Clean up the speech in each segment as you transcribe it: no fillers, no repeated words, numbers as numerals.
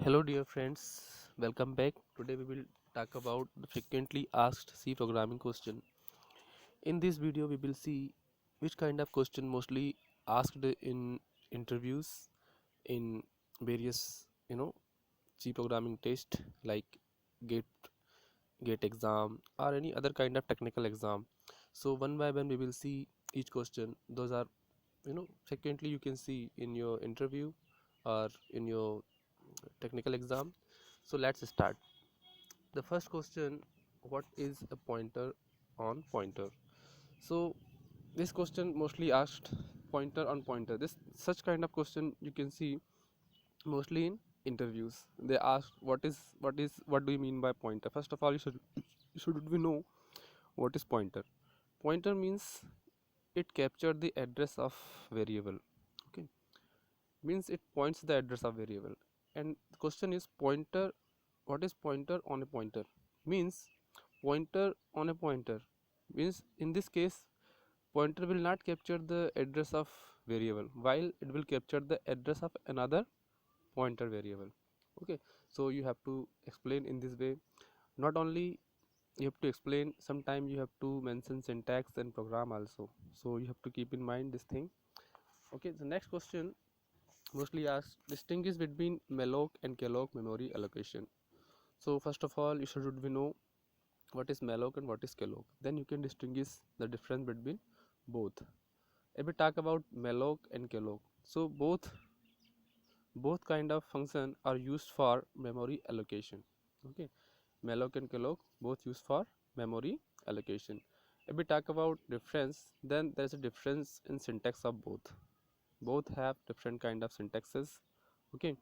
Hello dear friends, welcome back. Today we will talk about the frequently asked C programming question. In this video we will see which kind of question mostly asked in interviews in various C programming test like gate gate exam or any other kind of technical exam. So one by one we will see each question. Those are frequently you can see in your interview or in your technical exam. So let's start. The first question, what is a pointer on pointer? So this question mostly asked pointer on pointer. This such kind of question you can see mostly in interviews. They ask what do you mean by pointer? First of all, you should we know what is pointer. Pointer means it captured the address of variable. Okay, means it points the address of variable. And the question is pointer, what is pointer on a pointer? Means pointer on a pointer means in this case pointer will not capture the address of variable, while it will capture the address of another pointer variable. Okay, so you have to explain in this way. Not only you have to explain, sometime you have to mention syntax and program also, so you have to keep in mind this thing. Okay, the next question mostly asked, distinguish between malloc and kellogg memory allocation. So first of all, you should we know what is malloc and what is kellogg, then you can distinguish the difference between both. If we talk about malloc and kellogg, so both kind of function are used for memory allocation. Okay, malloc and kellogg both used for memory allocation. If we talk about difference, then there is a difference in syntax of both have different kind of syntaxes. Okay,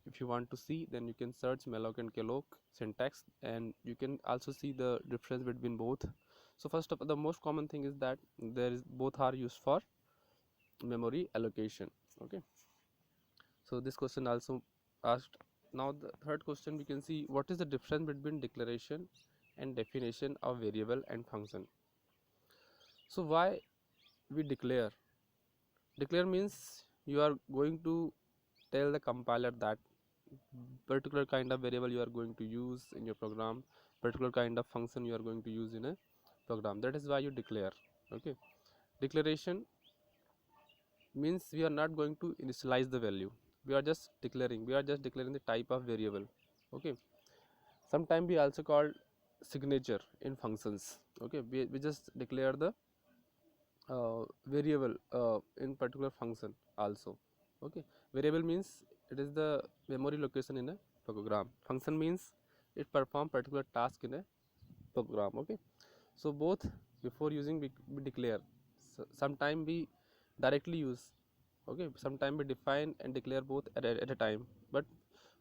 if you want to see, then you can search malloc and kellogg syntax and you can also see the difference between both. So first of all, the most common thing is that there is both are used for memory allocation. Okay, so this question also asked. Now the third question, we can see what is the difference between declaration and definition of variable and function. So why we declare means you are going to tell the compiler that particular kind of variable you are going to use in your program, particular kind of function you are going to use in a program. That is why you declare. Okay, declaration means we are not going to initialize the value, we are just declaring the type of variable. Okay, sometimes we also call signature in functions. Okay, we just declare the variable in particular function also. Okay, variable means it is the memory location in a program. Function means it perform particular task in a program. Okay, so both, before using we declare. So sometime we directly use. Okay, sometime we define and declare both at a time, but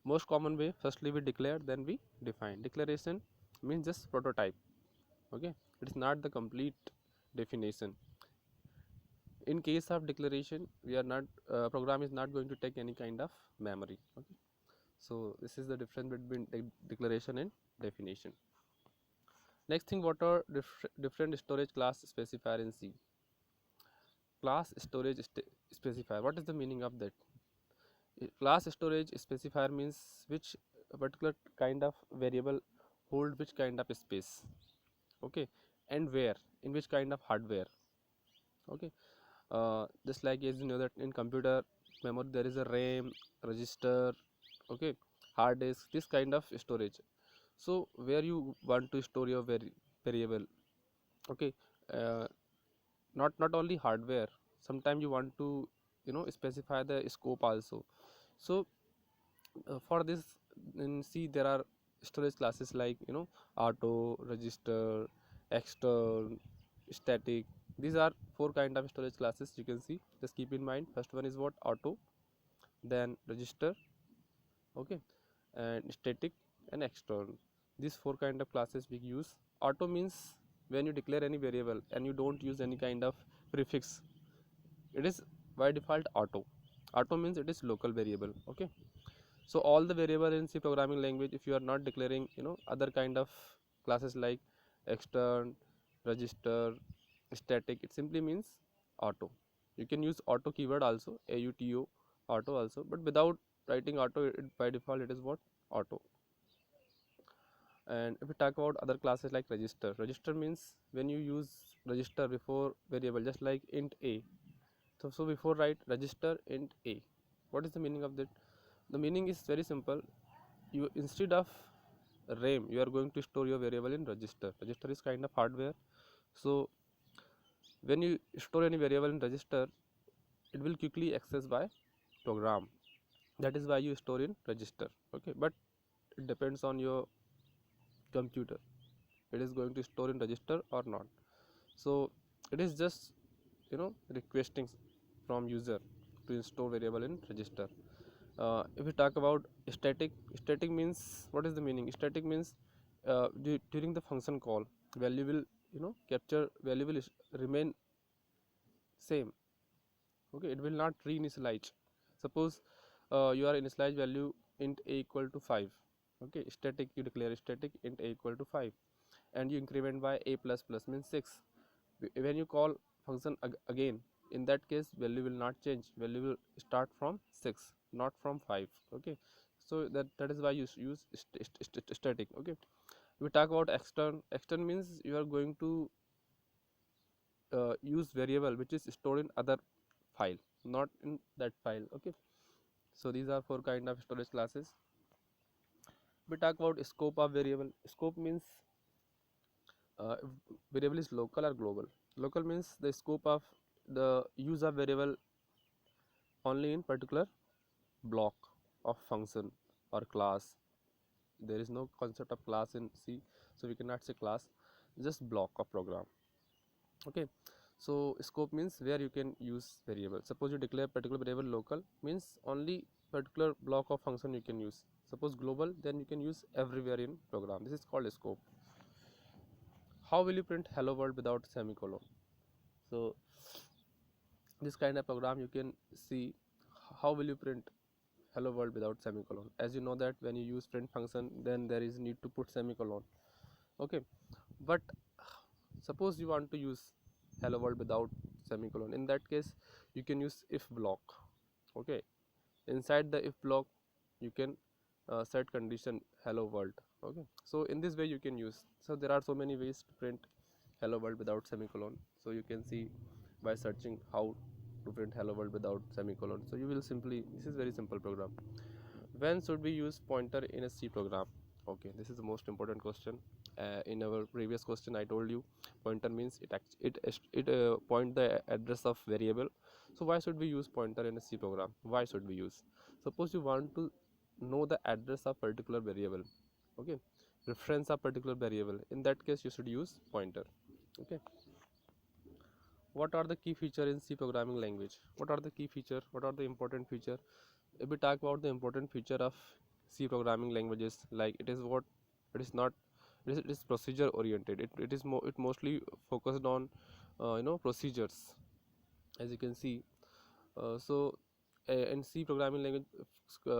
most common way, firstly we declare, then we define. Declaration means just prototype. Okay, it is not the complete definition. In case of declaration, we are not program is not going to take any kind of memory. Okay, so this is the difference between declaration and definition. Next thing, what are different storage class specifier in C? Class storage specifier, what is the meaning of that? Class storage specifier means which particular kind of variable hold which kind of space. Okay, and where, in which kind of hardware. Okay, just like as you know that in computer memory there is a RAM, register, okay, hard disk, this kind of storage. So where you want to store your variable. Okay, uh, not only hardware, sometimes you want to specify the scope also. So for this, in C there are storage classes like auto, register, extern, static. These are four kind of storage classes you can see. Just keep in mind, first one is what? Auto, then register, okay, and static and extern. These four kind of classes we use. Auto means when you declare any variable and you don't use any kind of prefix, it is by default auto. Auto means it is local variable. Okay, so all the variable in C programming language, if you are not declaring other kind of classes like extern, register, static, it simply means auto. You can use auto keyword also, auto, auto also, but without writing auto, by default it is what? Auto. And if we talk about other classes like register means when you use register before variable, just like int a. So before write register int a, what is the meaning of that? The meaning is very simple. You, instead of RAM, you are going to store your variable in register. Register is kind of hardware. So when you store any variable in register, it will quickly access by program. That is why you store in register. Okay, but it depends on your computer, it is going to store in register or not. So it is just, requesting from user to store variable in register. If we talk about static means, what is the meaning? Static means during the function call, value will, capture value will remain same. Okay, it will not reinitialize. Suppose you are initialize value int a equal to 5. Okay, static, you declare static int a equal to 5, and you increment by a plus plus means 6. When you call function again, in that case value will not change, value will start from 6, not from 5. Okay, so that is why you use static. Okay, we talk about extern means you are going to use variable which is stored in other file, not in that file. Okay, so these are four kind of storage classes. We talk about scope of variable. Scope means variable is local or global. Local means the scope of the use of variable only in particular block of function or class. There is no concept of class in C, so we cannot say class, just block of program. Okay, so scope means where you can use variable. Suppose you declare particular variable local, means only particular block of function you can use. Suppose global, then you can use everywhere in program. This is called scope. How will you print hello world without semicolon? So this kind of program you can see how will you print hello world without semicolon. As you know that when you use print function, then there is need to put semicolon. Okay, but suppose you want to use hello world without semicolon, in that case you can use if block. Okay, inside the if block you can set condition hello world. Okay, so in this way you can use. So there are so many ways to print hello world without semicolon. So you can see by searching how to print hello world without semicolon. So you will simply, this is very simple program. When should we use pointer in a C program? Okay, this is the most important question. In our previous question I told you pointer means it point the address of variable. So why should we use pointer in a C program? Why should we use? Suppose you want to know the address of particular variable. Okay, reference of particular variable, in that case you should use pointer. Okay, what are the key feature in C programming language? What are the key feature? What are the important feature? If we talk about the important feature of C programming languages, like it is what it is not, it is procedure oriented. It mostly focused on procedures, as you can see. In C programming language,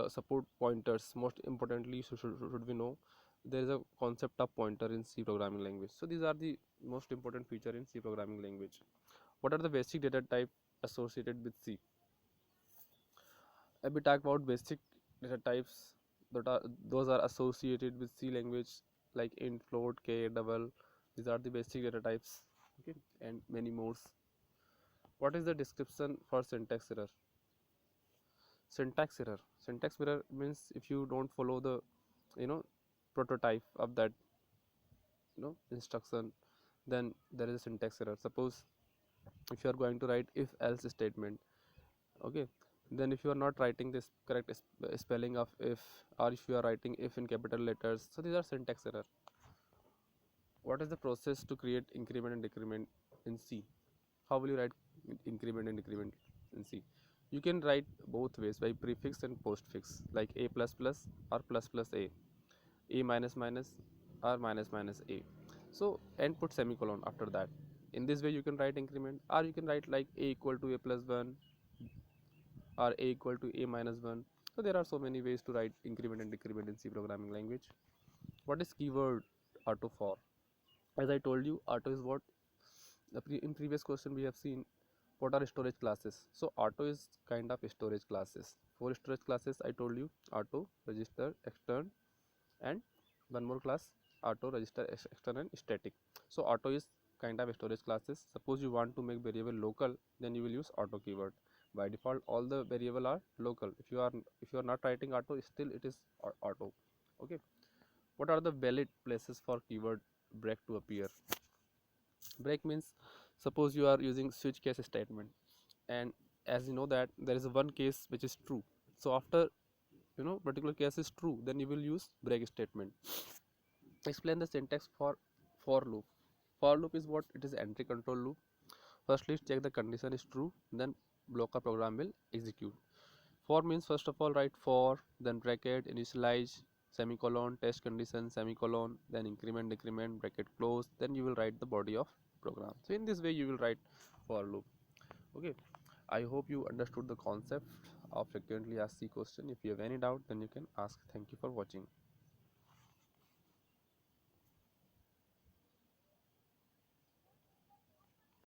support pointers. Most importantly, should we know there is a concept of pointer in C programming language. So these are the most important feature in C programming language. What are the basic data type associated with C? If we talk about basic data types that are those are associated with C language, like int, float, k, double. These are the basic data types. Okay, and many more. What is the description for syntax error? Syntax error. Syntax error means if you don't follow the you know prototype of that instruction, then there is a syntax error. Suppose if you are going to write if else statement, okay, then if you are not writing this correct spelling of if, or if you are writing if in capital letters, so these are syntax error. What is the process to create increment and decrement in C? How will you write increment and decrement in C? You can write both ways, by prefix and postfix, like a plus plus or plus plus a minus minus or minus minus a. So and put semicolon after that. In this way you can write increment, or you can write like a equal to a plus 1 or a equal to a minus 1. So there are so many ways to write increment and decrement in C programming language. What is keyword auto for? As I told you, auto is what in previous question we have seen What are storage classes? So auto is kind of storage classes. For storage classes I told you, auto, register, extern, and one more class, auto, register, extern, and static. So auto is kind of storage classes. Suppose you want to make variable local, then you will use auto keyword. By default all the variable are local. If you are not writing auto, still it is auto. Okay. What are the valid places for keyword break to appear? Break means, suppose you are using switch case statement, and as you know that there is one case which is true. So after particular case is true, then you will use break statement. Explain the syntax for loop. For loop is what? It is entry control loop. Firstly check the condition is true, then blocker program will execute. For means, first of all write for, then bracket, initialize, semicolon, test condition, semicolon, then increment, decrement, bracket close, then you will write the body of program. So in this way you will write for loop. Okay, I hope you understood the concept of frequently asked C question. If you have any doubt, then you can ask. Thank you for watching.